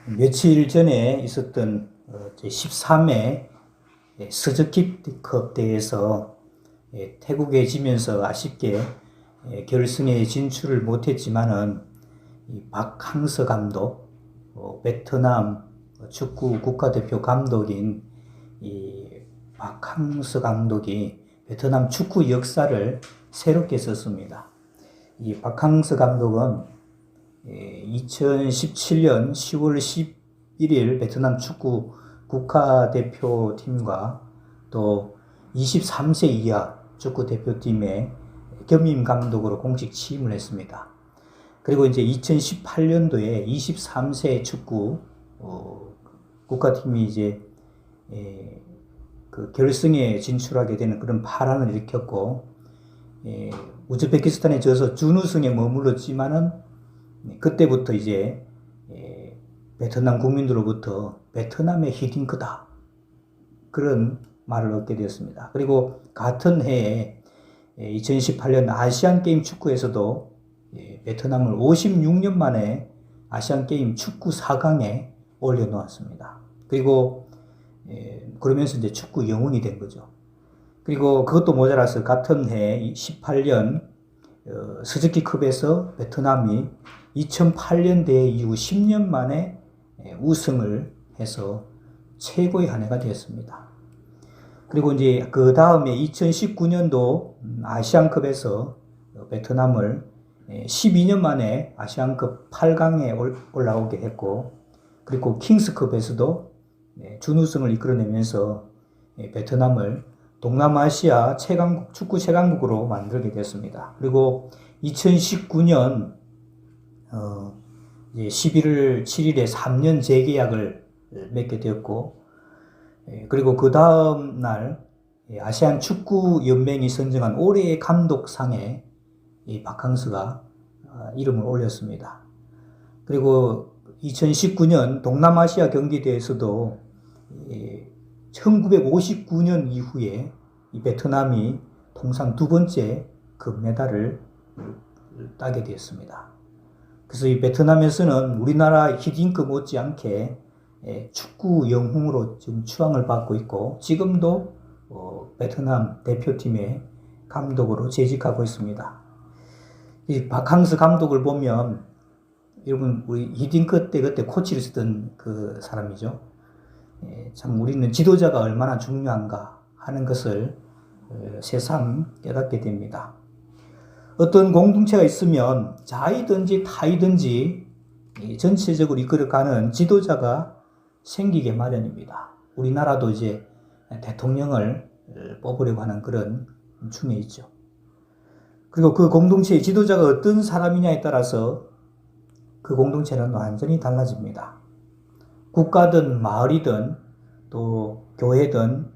며칠 전에 있었던 제13회 스즈키컵 대회에서 태국에 지면서 아쉽게 결승에 진출을 못했지만은 박항서 감독, 베트남 축구 국가대표 감독인 이 박항서 감독이 베트남 축구 역사를 새롭게 썼습니다. 이 박항서 감독은 2017년 10월 11일 베트남 축구 국가대표팀과 또 23세 이하 축구대표팀의 겸임 감독으로 공식 취임을 했습니다. 그리고 이제 2018년도에 23세 축구 국가팀이 이제 그 결승에 진출하게 되는 그런 파란을 일으켰고, 우즈베키스탄에 져서 준우승에 머물렀지만은 그때부터 이제 베트남 국민들로부터 베트남의 히딩크다 그런 말을 얻게 되었습니다. 그리고 같은 해에 2018년 아시안게임 축구에서도 베트남을 56년 만에 아시안게임 축구 4강에 올려놓았습니다. 그리고 그러면서 이제 축구 영웅이 된 거죠. 그리고 그것도 모자라서 같은 해 18년 스즈키컵에서 베트남이 2008년 대회 이후 10년 만에 우승을 해서 최고의 한 해가 되었습니다. 그리고 이제 그 다음에 2019년도 아시안컵에서 베트남을 12년 만에 아시안컵 8강에 올라오게 했고, 그리고 킹스컵에서도 준우승을 이끌어내면서 베트남을 동남아시아 축구 최강국으로 만들게 됐습니다. 그리고 2019년 11월 7일에 3년 재계약을 맺게 되었고, 그리고 그 다음 날 아시안 축구 연맹이 선정한 올해의 감독상에 이 박항서가 이름을 올렸습니다. 그리고 2019년 동남아시아 경기대회에서도 1959년 이후에 이 베트남이 통상 두 번째 금메달을 따게 되었습니다. 그래서 이 베트남에서는 우리나라 히딩크 못지않게 축구 영웅으로 지금 추앙을 받고 있고, 지금도 베트남 대표팀의 감독으로 재직하고 있습니다. 이 박항서 감독을 보면, 여러분 우리 히딩크 때 그때 코치를 쓰던 그 사람이죠. 참 우리는 지도자가 얼마나 중요한가 하는 것을 새삼 깨닫게 됩니다. 어떤 공동체가 있으면 자이든지 타이든지 전체적으로 이끌어가는 지도자가 생기게 마련입니다. 우리나라도 이제 대통령을 뽑으려고 하는 그런 중에 있죠. 그리고 그 공동체의 지도자가 어떤 사람이냐에 따라서 그 공동체는 완전히 달라집니다. 국가든 마을이든 또 교회든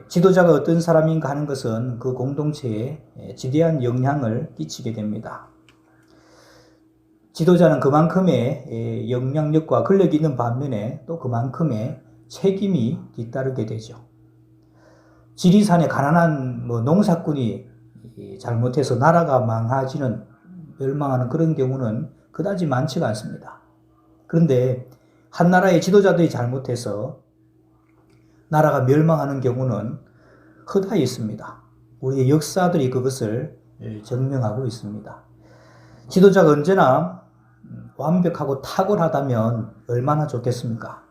지도자가 어떤 사람인가 하는 것은 그 공동체에 지대한 영향을 끼치게 됩니다. 지도자는 그만큼의 영향력과 권력이 있는 반면에 또 그만큼의 책임이 뒤따르게 되죠. 지리산에 가난한 농사꾼이 잘못해서 나라가 망하지는, 멸망하는 그런 경우는 그다지 많지가 않습니다. 그런데 한 나라의 지도자들이 잘못해서 나라가 멸망하는 경우는 허다히 있습니다. 우리의 역사들이 그것을 증명하고 있습니다. 지도자가 언제나 완벽하고 탁월하다면 얼마나 좋겠습니까?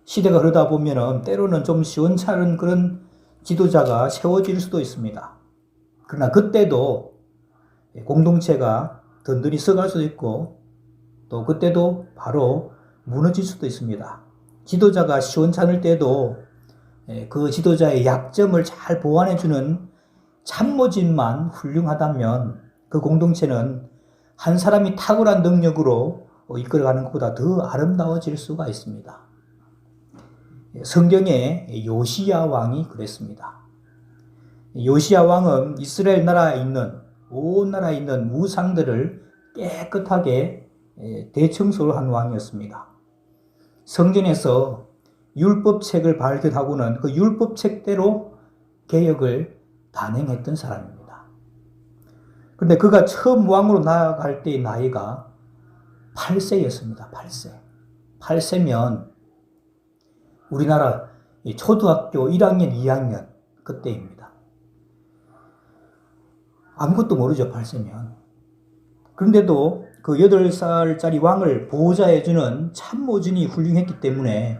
시대가 흐르다 보면은 때로는 좀 시원찮은 그런 지도자가 세워질 수도 있습니다. 그러나 그때도 공동체가 든든히 서갈 수도 있고, 또 그때도 바로 무너질 수도 있습니다. 지도자가 시원찮을 때도 그 지도자의 약점을 잘 보완해주는 참모진만 훌륭하다면 그 공동체는 한 사람이 탁월한 능력으로 이끌어가는 것보다 더 아름다워질 수가 있습니다. 성경의 요시야 왕이 그랬습니다. 요시야 왕은 이스라엘 나라에 있는, 온 나라에 있는 우상들을 깨끗하게 대청소를 한 왕이었습니다. 성전에서 율법책을 발견하고는 그 율법책대로 개혁을 단행했던 사람입니다. 그런데 그가 처음 왕으로 나아갈 때의 나이가 8세였습니다. 8세. 8세면 우리나라 초등학교 1학년, 2학년 그때입니다. 아무것도 모르죠, 8세면. 그런데도 그 8살짜리 왕을 보호자해주는 참모진이 훌륭했기 때문에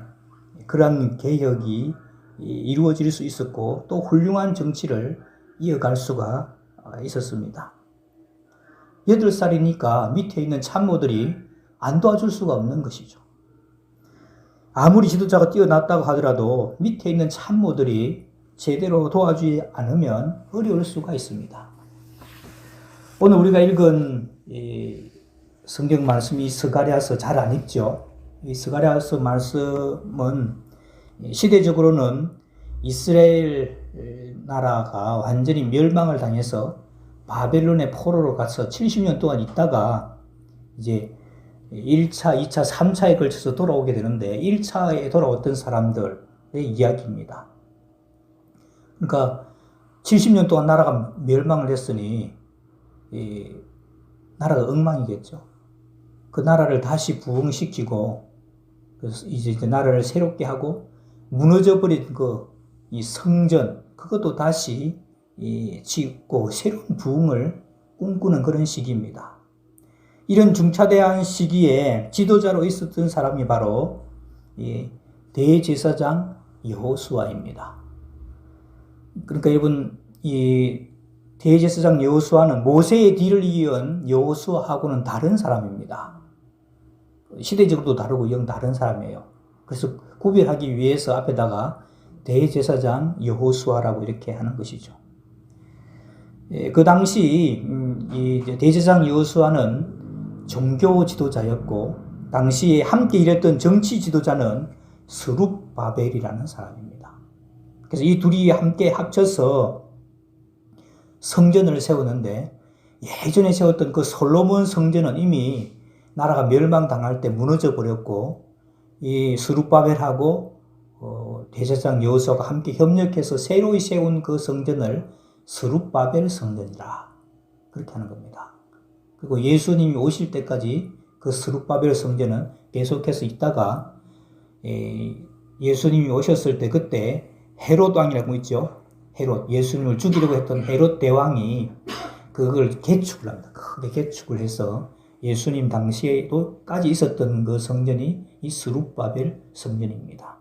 그러한 개혁이 이루어질 수 있었고 또 훌륭한 정치를 이어갈 수가 있었습니다. 8살이니까 밑에 있는 참모들이 안 도와줄 수가 없는 것이죠. 아무리 지도자가 뛰어났다고 하더라도 밑에 있는 참모들이 제대로 도와주지 않으면 어려울 수가 있습니다. 오늘 우리가 읽은 성경 말씀이 스가랴서 잘 안 읽죠. 이 스가랴서 말씀은 시대적으로는 이스라엘 나라가 완전히 멸망을 당해서 바벨론의 포로로 가서 70년 동안 있다가 이제 1차, 2차, 3차에 걸쳐서 돌아오게 되는데 1차에 돌아왔던 사람들의 이야기입니다. 그러니까 70년 동안 나라가 멸망을 했으니 나라가 엉망이겠죠. 그 나라를 다시 부흥시키고 그래서 이제 나라를 새롭게 하고 무너져버린 이 성전 그것도 다시 짓고 새로운 부흥을 꿈꾸는 그런 시기입니다. 이런 중차대한 시기에 지도자로 있었던 사람이 바로 대제사장 여호수아입니다. 그러니까 여러분 이 대제사장 여호수아는 모세의 뒤를 이은 여호수아하고는 다른 사람입니다. 시대적으로도 다르고 영 다른 사람이에요. 그래서 구별하기 위해서 앞에다가 대제사장 여호수아라고 이렇게 하는 것이죠. 그 당시 이 대제사장 여호수아는 종교 지도자였고 당시에 함께 일했던 정치 지도자는 스룹바벨이라는 사람입니다. 그래서 이 둘이 함께 합쳐서 성전을 세우는데 예전에 세웠던 그 솔로몬 성전은 이미 나라가 멸망당할 때 무너져 버렸고 이 스룹바벨하고 대제사장 여호수아가 함께 협력해서 새로 세운 그 성전을 스룹바벨 성전이라 그렇게 하는 겁니다. 그리고 예수님이 오실 때까지 그 스룹바벨 성전은 계속해서 있다가 예수님이 오셨을 때 그때 헤롯 왕이라고 있죠. 헤롯, 예수님을 죽이려고 했던 헤롯 대왕이 그걸 개축을 합니다. 크게 개축을 해서 예수님 당시에도까지 있었던 그 성전이 이 스룹바벨 성전입니다.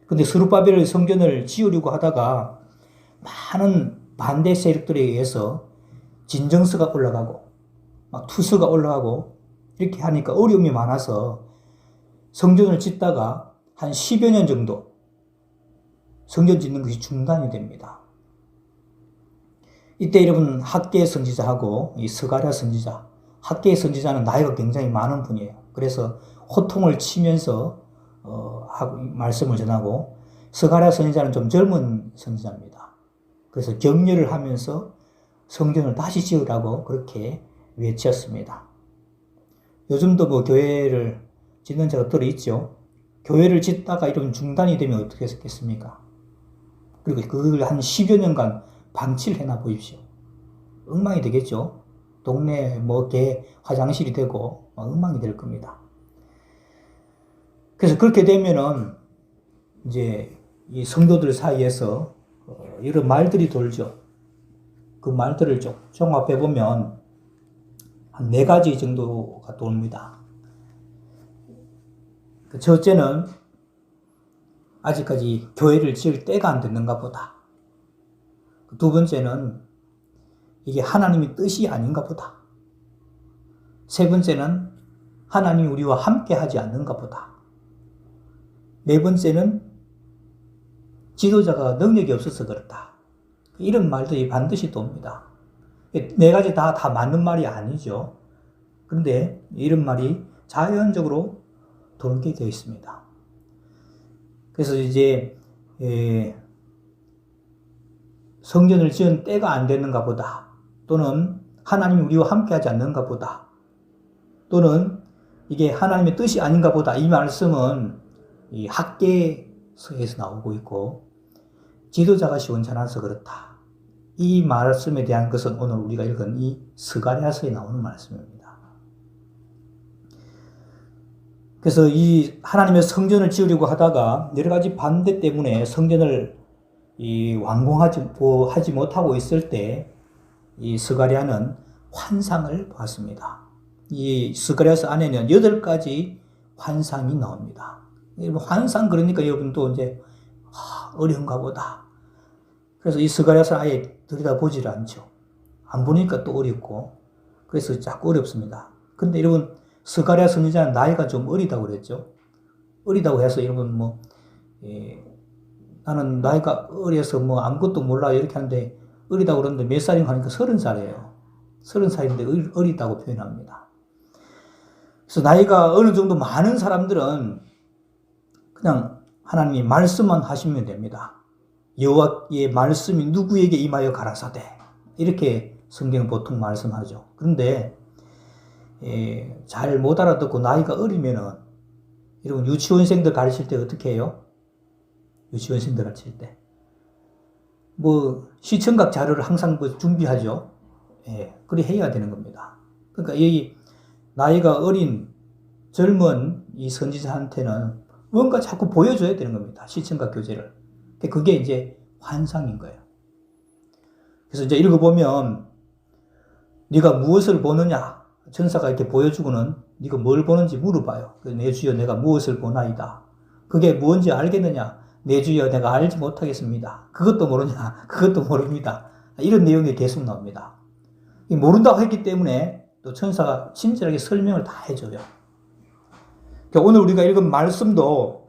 근데 스룹바벨 성전을 지으려고 하다가 많은 반대 세력들에 의해서 진정서가 올라가고 막 투서가 올라가고 이렇게 하니까 어려움이 많아서 성전을 짓다가 한 10여 년 정도 성전 짓는 것이 중단이 됩니다. 이때 여러분 학계 선지자하고 이 스가랴 선지자, 학계 선지자는 나이가 굉장히 많은 분이에요. 그래서 호통을 치면서 말씀을 전하고 스가랴 선지자는 좀 젊은 선지자입니다. 그래서 격려를 하면서 성전을 다시 지으라고 그렇게 외쳤습니다. 요즘도 뭐 교회를 짓는 자가 들어있죠. 교회를 짓다가 이런 중단이 되면 어떻게 했겠습니까? 그리고 그걸 한 10여 년간 방치를 해놔 보십시오. 엉망이 되겠죠. 동네 개 화장실이 되고 엉망이 될 겁니다. 그래서 그렇게 되면은 이제 이 성도들 사이에서 여러 말들이 돌죠. 그 말들을 종합해 보면 한 4가지 정도가 돕니다. 첫째는 아직까지 교회를 지을 때가 안 됐는가 보다. 두 번째는 이게 하나님의 뜻이 아닌가 보다. 세 번째는 하나님이 우리와 함께 하지 않는가 보다. 네 번째는 지도자가 능력이 없어서 그렇다. 이런 말들이 반드시 돕니다. 4가지 다 맞는 말이 아니죠. 그런데 이런 말이 자연적으로 돌게 되어 있습니다. 그래서 이제 성전을 지은 때가 안 됐는가 보다. 또는 하나님이 우리와 함께 하지 않는가 보다. 또는 이게 하나님의 뜻이 아닌가 보다. 이 말씀은 이 학계서에서 나오고 있고 지도자가 시원찮아서 그렇다. 이 말씀에 대한 것은 오늘 우리가 읽은 이 스가랴서에 나오는 말씀입니다. 그래서 이 하나님의 성전을 지으려고 하다가 여러 가지 반대 때문에 성전을 완공하지 못하고 있을 때 이 스가랴는 환상을 봤습니다. 이 스가랴서 안에는 8가지 환상이 나옵니다. 여러분 환상 그러니까 여러분도 이제 어려운가 보다. 그래서 이 스가랴서 아예 들여다보지를 않죠. 안 보니까 또 어렵고 그래서 자꾸 어렵습니다. 근데 여러분 스가랴 선지자는 나이가 좀 어리다고 그랬죠. 어리다고 해서 여러분 나는 나이가 어려서 아무것도 몰라 이렇게 하는데 어리다고 그러는데 몇 살인가 하니까 30살이에요. 30살인데 어리다고 표현합니다. 그래서 나이가 어느 정도 많은 사람들은 그냥 하나님이 말씀만 하시면 됩니다. 여호와의 말씀이 누구에게 임하여 가라사대 이렇게 성경은 보통 말씀하죠. 그런데 잘 못 알아듣고 나이가 어리면은 여러분 유치원생들 가르칠 때 어떻게 해요? 유치원생들 가르칠 때 시청각 자료를 항상 준비하죠. 그래 해야 되는 겁니다. 그러니까 이 나이가 어린 젊은 이 선지자한테는 뭔가 자꾸 보여줘야 되는 겁니다. 시청각 교재를. 그게 이제 환상인 거예요. 그래서 이제 읽어보면 네가 무엇을 보느냐 천사가 이렇게 보여주고는 네가 뭘 보는지 물어봐요. 내 주여 내가 무엇을 보나이다. 그게 무엇인지 알겠느냐? 내 주여 내가 알지 못하겠습니다. 그것도 모르냐? 그것도 모릅니다. 이런 내용이 계속 나옵니다. 모른다고 했기 때문에 또 천사가 친절하게 설명을 다 해줘요. 오늘 우리가 읽은 말씀도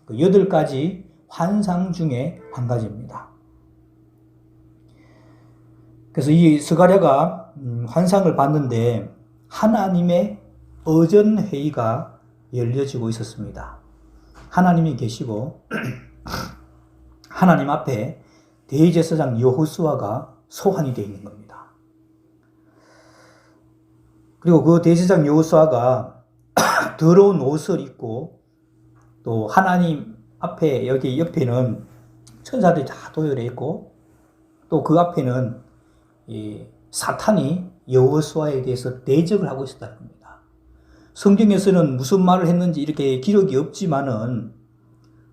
8가지 환상 중에 한 가지입니다. 그래서 이 스가랴가 환상을 봤는데 하나님의 어전회의가 열려지고 있었습니다. 하나님이 계시고 하나님 앞에 대제사장 여호수아가 소환이 되어 있는 겁니다. 그리고 그 대제사장 여호수아가 더러운 옷을 입고 또 하나님 앞에 여기 옆에는 천사들이 다 도열해 있고 또 그 앞에는 사탄이 여호수아에 대해서 대적을 하고 있었다는 겁니다. 성경에서는 무슨 말을 했는지 이렇게 기록이 없지만은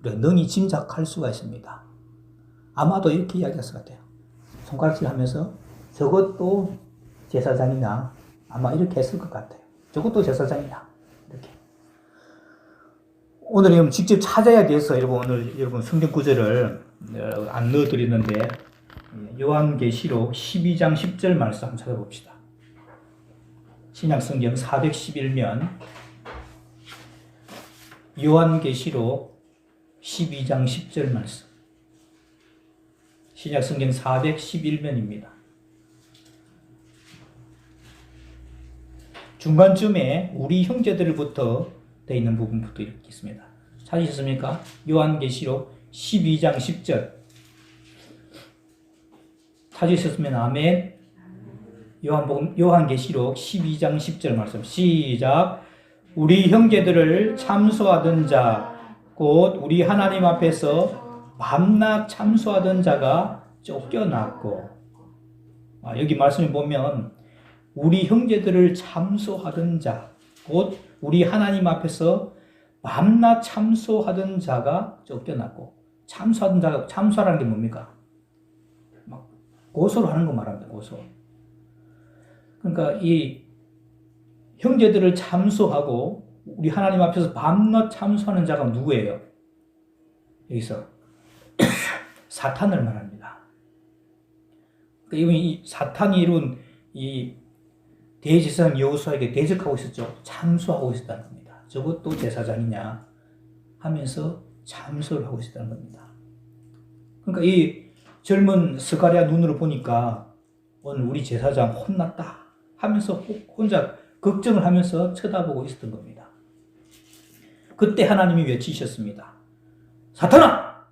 능히 짐작할 수가 있습니다. 아마도 이렇게 이야기했을 것 같아요. 손가락질 하면서 저것도 제사장이냐 아마 이렇게 했을 것 같아요. 저것도 제사장이냐 이렇게. 오늘 여러분 직접 찾아야 돼서 오늘 여러분 성경 구절을 안 넣어드리는데 요한계시록 12장 10절 말씀 한번 찾아봅시다. 신약성경 411면 요한계시록 12장 10절 말씀. 신약성경 411면입니다. 중간쯤에 우리 형제들부터 되어 있는 부분부터 읽겠습니다. 찾으셨습니까? 요한계시록 12장 10절. 찾으셨으면 아멘. 요한계시록 12장 10절 말씀. 시작. 우리 형제들을 참소하던 자, 곧 우리 하나님 앞에서 밤낮 참소하던 자가 쫓겨났고. 여기 말씀을 보면 우리 형제들을 참소하던 자, 곧 우리 하나님 앞에서 밤낮 참소하던 자가 쫓겨났고. 참소하던 자가, 참소하라는 게 뭡니까? 고소를 하는 거 말합니다. 고소. 그러니까 이 형제들을 참소하고 우리 하나님 앞에서 밤낮 참소하는 자가 누구예요? 여기서 사탄을 말합니다. 그러니까 이 사탄이 이룬 이 대제사장 여호수아에게 대적하고 있었죠. 참소하고 있었다는 겁니다. 저것도 제사장이냐 하면서 참소를 하고 있었다는 겁니다. 그러니까 이 젊은 스가랴 눈으로 보니까 오늘 우리 제사장 혼났다 하면서 혼자 걱정을 하면서 쳐다보고 있었던 겁니다. 그때 하나님이 외치셨습니다. 사탄아!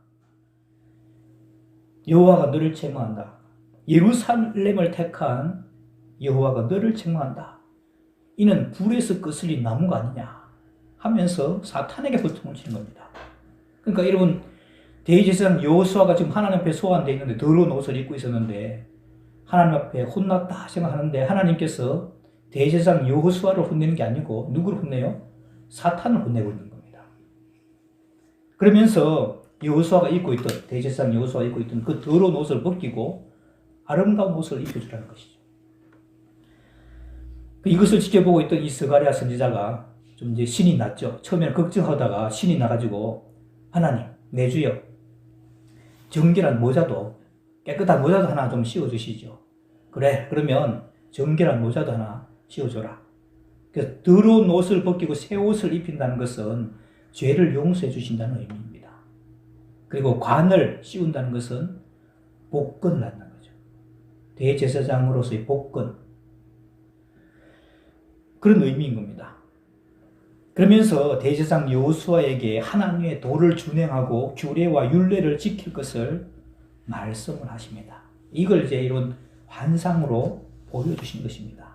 여호와가 너를 책망한다. 예루살렘을 택한 여호와가 너를 책망한다. 이는 불에서 거슬린 나무가 아니냐 하면서 사탄에게 고통을 치는 겁니다. 그러니까 여러분 대제사장 여호수아가 지금 하나님 앞에 소환되어 있는데 더러운 옷을 입고 있었는데 하나님 앞에 혼났다 생각하는데 하나님께서 대제사장 여호수아를 혼내는 게 아니고 누구를 혼내요? 사탄을 혼내고 있는 겁니다. 그러면서 여호수아가 입고 있던, 대제사장 여호수아가 입고 있던 그 더러운 옷을 벗기고 아름다운 옷을 입혀주라는 것이죠. 이것을 지켜보고 있던 이 스가랴 선지자가 좀 이제 신이 났죠. 처음에는 걱정하다가 신이 나가지고, 하나님, 내 주여, 정결한 모자도, 깨끗한 모자도 하나 좀 씌워주시죠. 그래, 그러면 정결한 모자도 하나 씌워줘라. 그래서 더러운 옷을 벗기고 새 옷을 입힌다는 것은 죄를 용서해 주신다는 의미입니다. 그리고 관을 씌운다는 것은 복권을 한다는 거죠. 대제사장으로서의 복권. 그런 의미인 겁니다. 그러면서 대제사장 여호수아에게 하나님의 도를 준행하고 규례와 율례를 지킬 것을 말씀을 하십니다. 이걸 이제 이런 환상으로 보여주신 것입니다.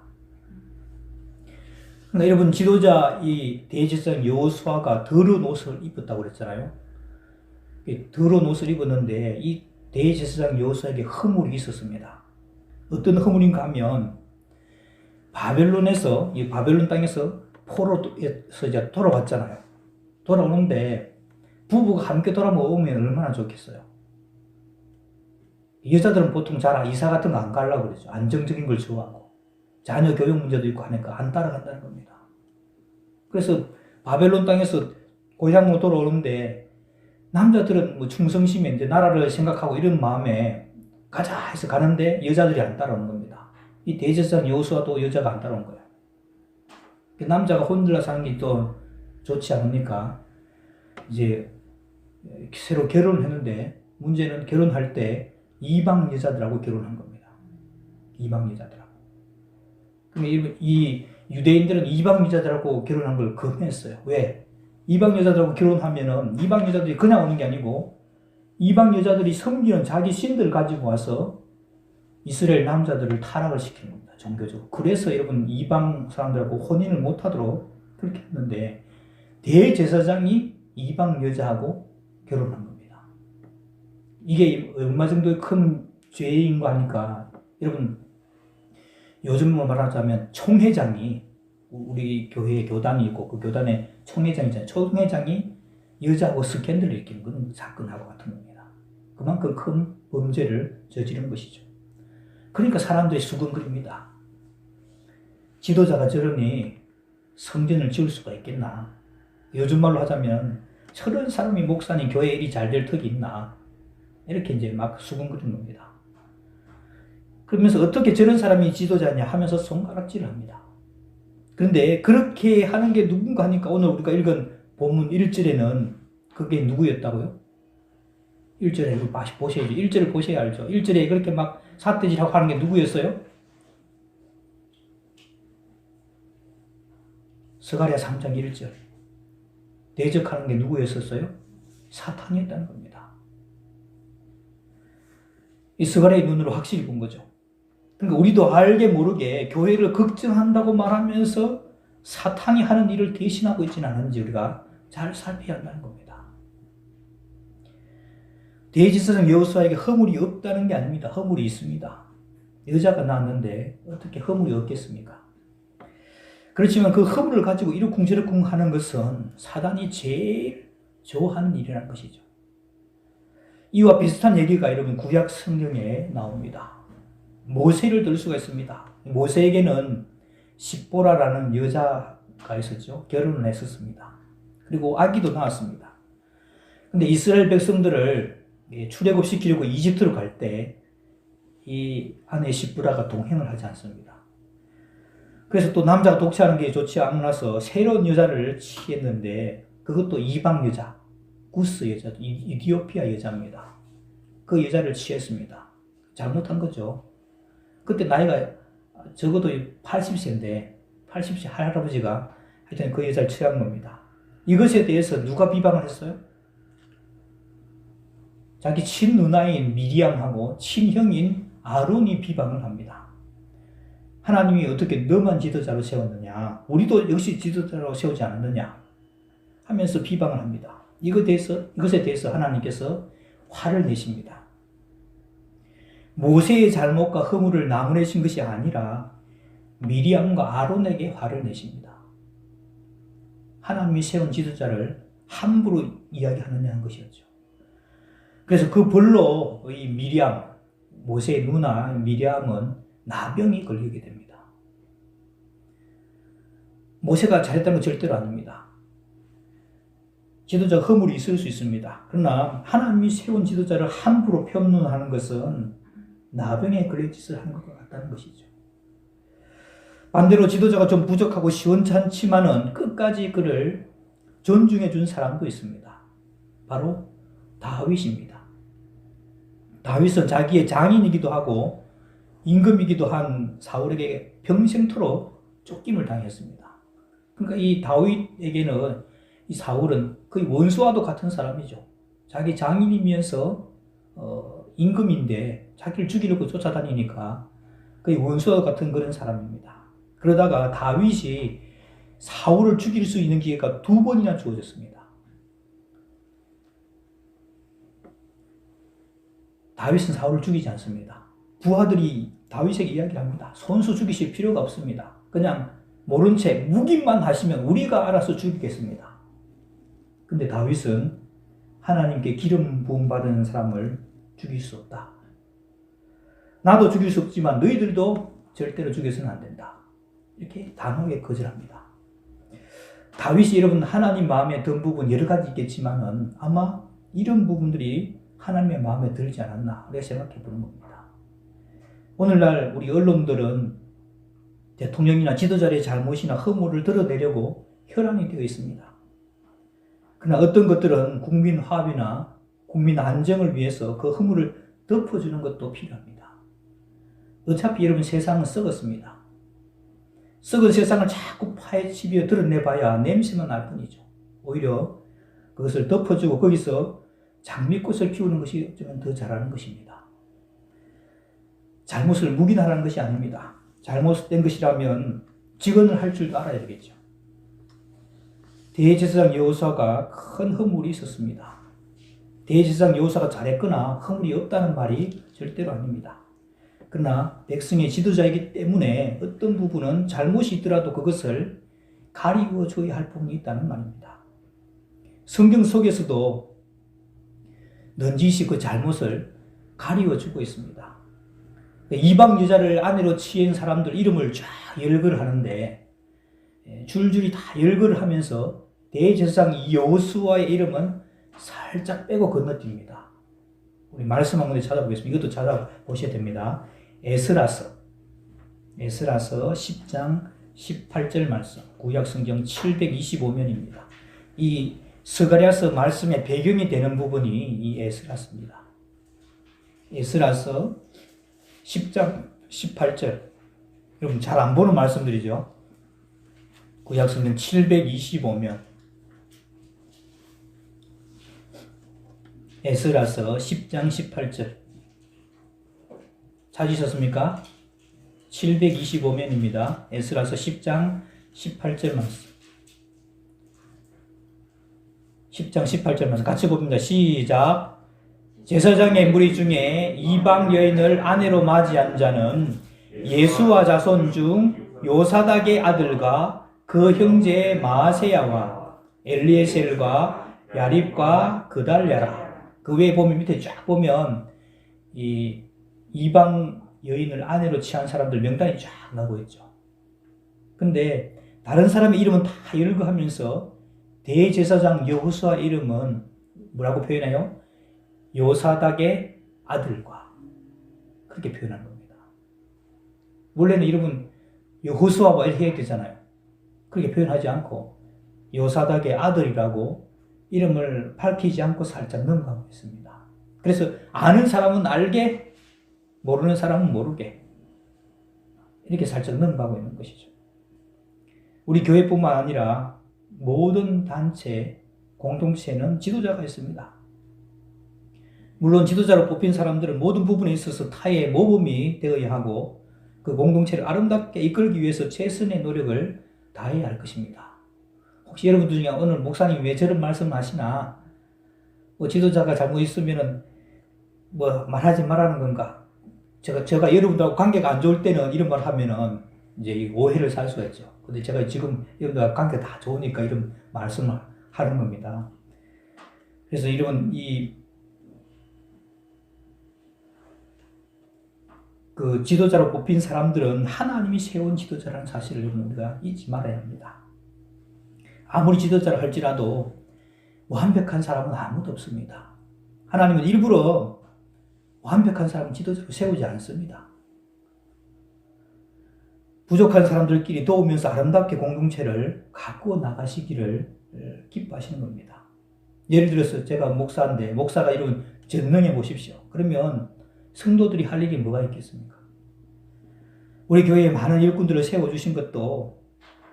그러니까 여러분, 지도자 이 대제사장 여호수아가 더러운 옷을 입었다고 그랬잖아요. 더러운 옷을 입었는데 이 대제사장 여호수아에게 허물이 있었습니다. 어떤 허물인가 하면 바벨론에서, 이 바벨론 땅에서 포로에서 이제 돌아왔잖아요. 돌아오는데 부부가 함께 돌아오면 얼마나 좋겠어요. 여자들은 보통 잘 이사 같은 거 안 가려고 그러죠. 안정적인 걸 좋아하고. 자녀 교육 문제도 있고 하니까 안 따라간다는 겁니다. 그래서 바벨론 땅에서 고향으로 돌아오는데 남자들은 뭐 충성심에 이제 나라를 생각하고 이런 마음에 가자 해서 가는데 여자들이 안 따라오는 겁니다. 이 대제사장 여호수아도 여자가 안 따라온 거예요. 남자가 혼자 사는 게 또 좋지 않으니까 이제 새로 결혼을 했는데 문제는 결혼할 때 이방 여자들하고 결혼한 겁니다. 이방 여자들하고. 이 유대인들은 이방 여자들하고 결혼한 걸 금했어요. 왜? 이방 여자들하고 결혼하면은 이방 여자들이 그냥 오는 게 아니고 이방 여자들이 섬기는 자기 신들 가지고 와서 이스라엘 남자들을 타락을 시키는 겁니다. 종교적으로. 그래서 여러분 이방 사람들하고 혼인을 못하도록 그렇게 했는데 대제사장이 이방 여자하고 결혼한 겁니다. 이게 얼마 정도의 큰 죄인가 하니까 여러분 요즘으로 말하자면 총회장이 우리 교회에 교단이 있고 그 교단에 총회장이 있잖아요. 총회장이 여자하고 스캔들을 일으키는 그런 사건하고 같은 겁니다. 그만큼 큰 범죄를 저지른 것이죠. 그러니까 사람들이 수근거립니다. 지도자가 저러니 성전을 지을 수가 있겠나? 요즘 말로 하자면 저런 사람이 목사님 교회 일이 잘 될 턱이 있나? 이렇게 이제 막 수근거리는 겁니다. 그러면서 어떻게 저런 사람이 지도자냐 하면서 손가락질을 합니다. 그런데 그렇게 하는 게 누군가 하니까 오늘 우리가 읽은 본문 1절에는 그게 누구였다고요? 1절에 보셔야죠. 1절을 보셔야 알죠. 1절에 그렇게 막 삿대질하고 하는 게 누구였어요? 스가랴 3장 1절. 대적하는 게 누구였었어요? 사탄이었다는 겁니다. 이 스가랴의 눈으로 확실히 본 거죠. 그러니까 우리도 알게 모르게 교회를 걱정한다고 말하면서 사탄이 하는 일을 대신하고 있지는 않은지 우리가 잘 살펴야 한다는 겁니다. 대제사장 여호수아에게 허물이 없다는 게 아닙니다. 허물이 있습니다. 여자가 낳았는데 어떻게 허물이 없겠습니까? 그렇지만 그 허물을 가지고 이러쿵저러쿵 하는 것은 사단이 제일 좋아하는 일이라는 것이죠. 이와 비슷한 얘기가 여러분 구약 성경에 나옵니다. 모세를 들 수가 있습니다. 모세에게는 십보라라는 여자가 있었죠. 결혼을 했었습니다. 그리고 아기도 낳았습니다. 근데 이스라엘 백성들을 출애굽시키려고 이집트로 갈 때 이 아내 십보라가 동행을 하지 않습니다. 그래서 또 남자가 독채하는 게 좋지 않아서 새로운 여자를 취했는데 그것도 이방 여자, 구스 여자, 이디오피아 여자입니다. 그 여자를 취했습니다. 잘못한 거죠. 그때 나이가 적어도 80세인데 80세 할아버지가 하여튼 그 여자를 취한 겁니다. 이것에 대해서 누가 비방을 했어요? 자기 친누나인 미리암하고 친형인 아론이 비방을 합니다. 하나님이 어떻게 너만 지도자로 세웠느냐? 우리도 역시 지도자로 세우지 않았느냐? 하면서 비방을 합니다. 이것에 대해서 하나님께서 화를 내십니다. 모세의 잘못과 허물을 나무래신 것이 아니라 미리암과 아론에게 화를 내십니다. 하나님이 세운 지도자를 함부로 이야기하느냐는 것이었죠. 그래서 그 벌로 이 미리암, 모세의 누나 미리암은 나병이 걸리게 됩니다. 모세가 잘했다는 건 절대로 아닙니다. 지도자 허물이 있을 수 있습니다. 그러나 하나님이 세운 지도자를 함부로 평론하는 것은 나병에 걸릴 짓을 하는 것 같다는 것이죠. 반대로 지도자가 좀 부족하고 시원찮지만은 끝까지 그를 존중해 준 사람도 있습니다. 바로 다윗입니다. 다윗은 자기의 장인이기도 하고 임금이기도 한 사울에게 평생토록 쫓김을 당했습니다. 그러니까 이 다윗에게는 이 사울은 거의 원수와도 같은 사람이죠. 자기 장인이면서 임금인데 자기를 죽이려고 쫓아다니니까 거의 원수와 같은 그런 사람입니다. 그러다가 다윗이 사울을 죽일 수 있는 기회가 2번이나 주어졌습니다. 다윗은 사울을 죽이지 않습니다. 부하들이 다윗에게 이야기합니다. 손수 죽이실 필요가 없습니다. 그냥 모른 채 묵인만 하시면 우리가 알아서 죽이겠습니다. 근데 다윗은 하나님께 기름 부음 받은 사람을 죽일 수 없다. 나도 죽일 수 없지만 너희들도 절대로 죽여서는 안 된다. 이렇게 단호하게 거절합니다. 다윗이 여러분 하나님 마음에 든 부분 여러 가지 있겠지만은 아마 이런 부분들이 하나님의 마음에 들지 않았나 그렇게 생각해 보는 겁니다. 오늘날 우리 언론들은 대통령이나 지도자의 잘못이나 허물을 드러내려고 혈안이 되어 있습니다. 그러나 어떤 것들은 국민 화합이나 국민 안정을 위해서 그 허물을 덮어주는 것도 필요합니다. 어차피 여러분 세상은 썩었습니다. 썩은 세상을 자꾸 파헤치며 드러내봐야 냄새만 날 뿐이죠. 오히려 그것을 덮어주고 거기서 장미꽃을 피우는 것이 어쩌면 더 잘하는 것입니다. 잘못을 묵인하라는 것이 아닙니다. 잘못된 것이라면 직언을 할 줄도 알아야 되겠죠. 대제사장 여호수아가 큰 허물이 있었습니다. 대제사장 여호수아가 잘했거나 허물이 없다는 말이 절대로 아닙니다. 그러나 백성의 지도자이기 때문에 어떤 부분은 잘못이 있더라도 그것을 가리워 줘야 할 부분이 있다는 말입니다. 성경 속에서도 넌지시 그 잘못을 가리워 주고 있습니다. 이방 여자를 아내로 취한 사람들 이름을 쫙 열거를 하는데 줄줄이 다 열거를 하면서 대제사장 여호수아의 이름은 살짝 빼고 건너뜁니다. 우리 말씀 한 군데 찾아보겠습니다. 이것도 찾아보셔야 됩니다. 에스라서 10장 18절 말씀, 구약성경 725면입니다. 이 스가랴서 말씀의 배경이 되는 부분이 이 에스라서입니다. 에스라서 10장 18절. 여러분 잘 안 보는 말씀들이죠. 구약성경 725면. 에스라서 10장 18절. 찾으셨습니까? 725면입니다. 에스라서 10장 18절 말씀. 10장 18절 말씀 같이 봅니다. 시작. 제사장의 무리 중에 이방 여인을 아내로 맞이한 자는 예수와 자손 중 요사닥의 아들과 그 형제 마세야와 엘리에셀과 야립과 그달랴라. 그 외에 보면 밑에 쫙 보면 이 이방 여인을 아내로 취한 사람들 명단이 쫙 나오고 있죠. 근데 다른 사람의 이름은 다 열거하면서 대제사장 여호수아 이름은 뭐라고 표현해요? 요사닥의 아들과 그렇게 표현하는 겁니다. 원래는 이름은 여호수아와 이렇게 해야 되잖아요. 그렇게 표현하지 않고 요사닥의 아들이라고 이름을 밝히지 않고 살짝 넘어가고 있습니다. 그래서 아는 사람은 알게 모르는 사람은 모르게 이렇게 살짝 넘어가고 있는 것이죠. 우리 교회뿐만 아니라 모든 단체, 공동체는 지도자가 있습니다. 물론 지도자로 뽑힌 사람들은 모든 부분에 있어서 타의 모범이 되어야 하고 그 공동체를 아름답게 이끌기 위해서 최선의 노력을 다해야 할 것입니다. 혹시 여러분들 중에 오늘 목사님 왜 저런 말씀하시나? 지도자가 잘못 있으면은 말하지 말라는 건가? 제가 여러분들하고 관계가 안 좋을 때는 이런 말 하면은 이제 이 오해를 살 수가 있죠. 근데 제가 지금 여러분과 관계 다 좋으니까 이런 말씀을 하는 겁니다. 그래서 이런 그 지도자로 뽑힌 사람들은 하나님이 세운 지도자라는 사실을 우리가 잊지 말아야 합니다. 아무리 지도자를 할지라도 완벽한 사람은 아무도 없습니다. 하나님은 일부러 완벽한 사람은 지도자로 세우지 않습니다. 부족한 사람들끼리 도우면서 아름답게 공동체를 가꾸어 나가시기를 기뻐하시는 겁니다. 예를 들어서 제가 목사인데 목사가 이런 전능해 보십시오. 그러면 성도들이 할 일이 뭐가 있겠습니까? 우리 교회에 많은 일꾼들을 세워주신 것도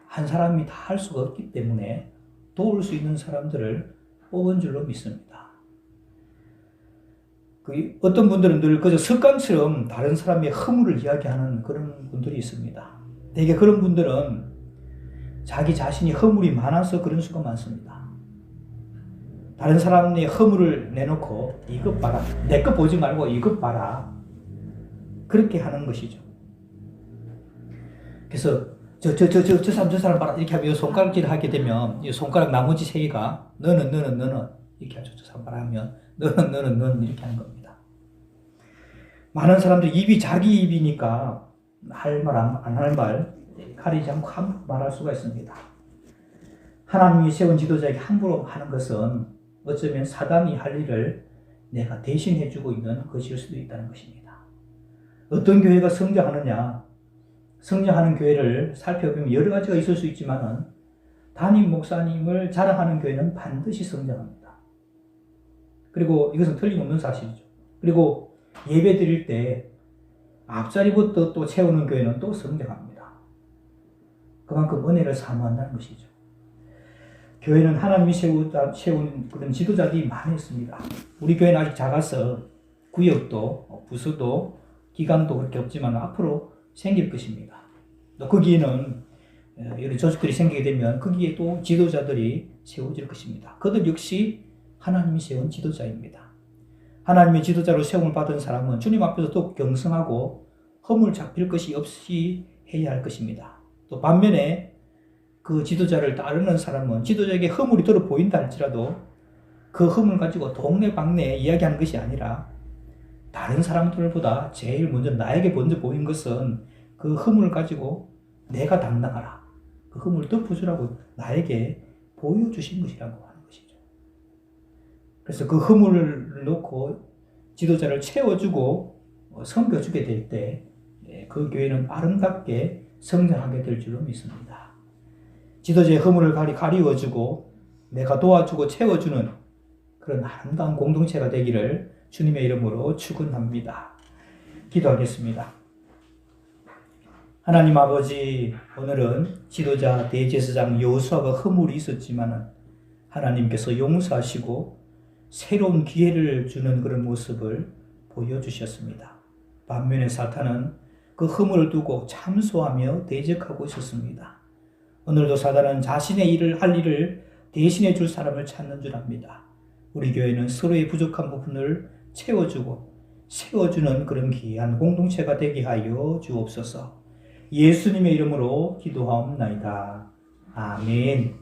한 사람이 다 할 수가 없기 때문에 도울 수 있는 사람들을 뽑은 줄로 믿습니다. 어떤 분들은 늘 그저 습관처럼 다른 사람의 허물을 이야기하는 그런 분들이 있습니다. 대개 그런 분들은 자기 자신이 허물이 많아서 그런 수가 많습니다. 다른 사람의 허물을 내놓고 이것 봐라. 내 것 보지 말고 이것 봐라. 그렇게 하는 것이죠. 그래서 저 사람 봐라. 이렇게 하면 손가락질을 하게 되면 이 손가락 나머지 세 개가 너는 이렇게 하죠. 저 사람 봐라 하면 너는 이렇게 하는 겁니다. 많은 사람들이 입이 자기 입이니까 할 말 안 할 말 가리지 않고 함부로 말할 수가 있습니다. 하나님이 세운 지도자에게 함부로 하는 것은 어쩌면 사단이 할 일을 내가 대신해주고 있는 것일 수도 있다는 것입니다. 어떤 교회가 성장하느냐, 성장하는 교회를 살펴보면 여러 가지가 있을 수 있지만은 담임 목사님을 자랑하는 교회는 반드시 성장합니다. 그리고 이것은 틀림없는 사실이죠. 그리고 예배 드릴 때 앞자리부터 또 채우는 교회는 또 성장합니다. 그만큼 은혜를 사모한다는 것이죠. 교회는 하나님이 세운 그런 지도자들이 많이 있습니다. 우리 교회는 아직 작아서 구역도, 부서도, 기관도 그렇게 없지만 앞으로 생길 것입니다. 또 거기에는 이런 조직들이 생기게 되면 거기에 또 지도자들이 세워질 것입니다. 그들 역시 하나님이 세운 지도자입니다. 하나님의 지도자로 세움을 받은 사람은 주님 앞에서 또 경성하고 허물 잡힐 것이 없이 해야 할 것입니다. 또 반면에 그 지도자를 따르는 사람은 지도자에게 허물이 들어 보인다 할지라도 그 허물 가지고 동네방네에 이야기하는 것이 아니라 다른 사람들보다 제일 먼저 나에게 먼저 보인 것은 그 허물을 가지고 내가 담당하라. 그 허물을 덮어주라고 나에게 보여주신 것이라고 하는 것이죠. 그래서 그 허물을 놓고 지도자를 채워주고 섬겨주게 될 때 그 교회는 아름답게 성장하게 될 줄로 믿습니다. 지도자의 허물을 가리워주고 내가 도와주고 채워주는 그런 아름다운 공동체가 되기를 주님의 이름으로 축원합니다. 기도하겠습니다. 하나님 아버지, 오늘은 지도자 대제사장 여호수아가 허물이 있었지만 하나님께서 용서하시고 새로운 기회를 주는 그런 모습을 보여주셨습니다. 반면에 사탄은 그 허물을 두고 참소하며 대적하고 있었습니다. 오늘도 사단은 자신의 할 일을 대신해 줄 사람을 찾는 줄 압니다. 우리 교회는 서로의 부족한 부분을 채워주고 세워주는 그런 귀한 공동체가 되게 하여 주옵소서. 예수님의 이름으로 기도하옵나이다. 아멘.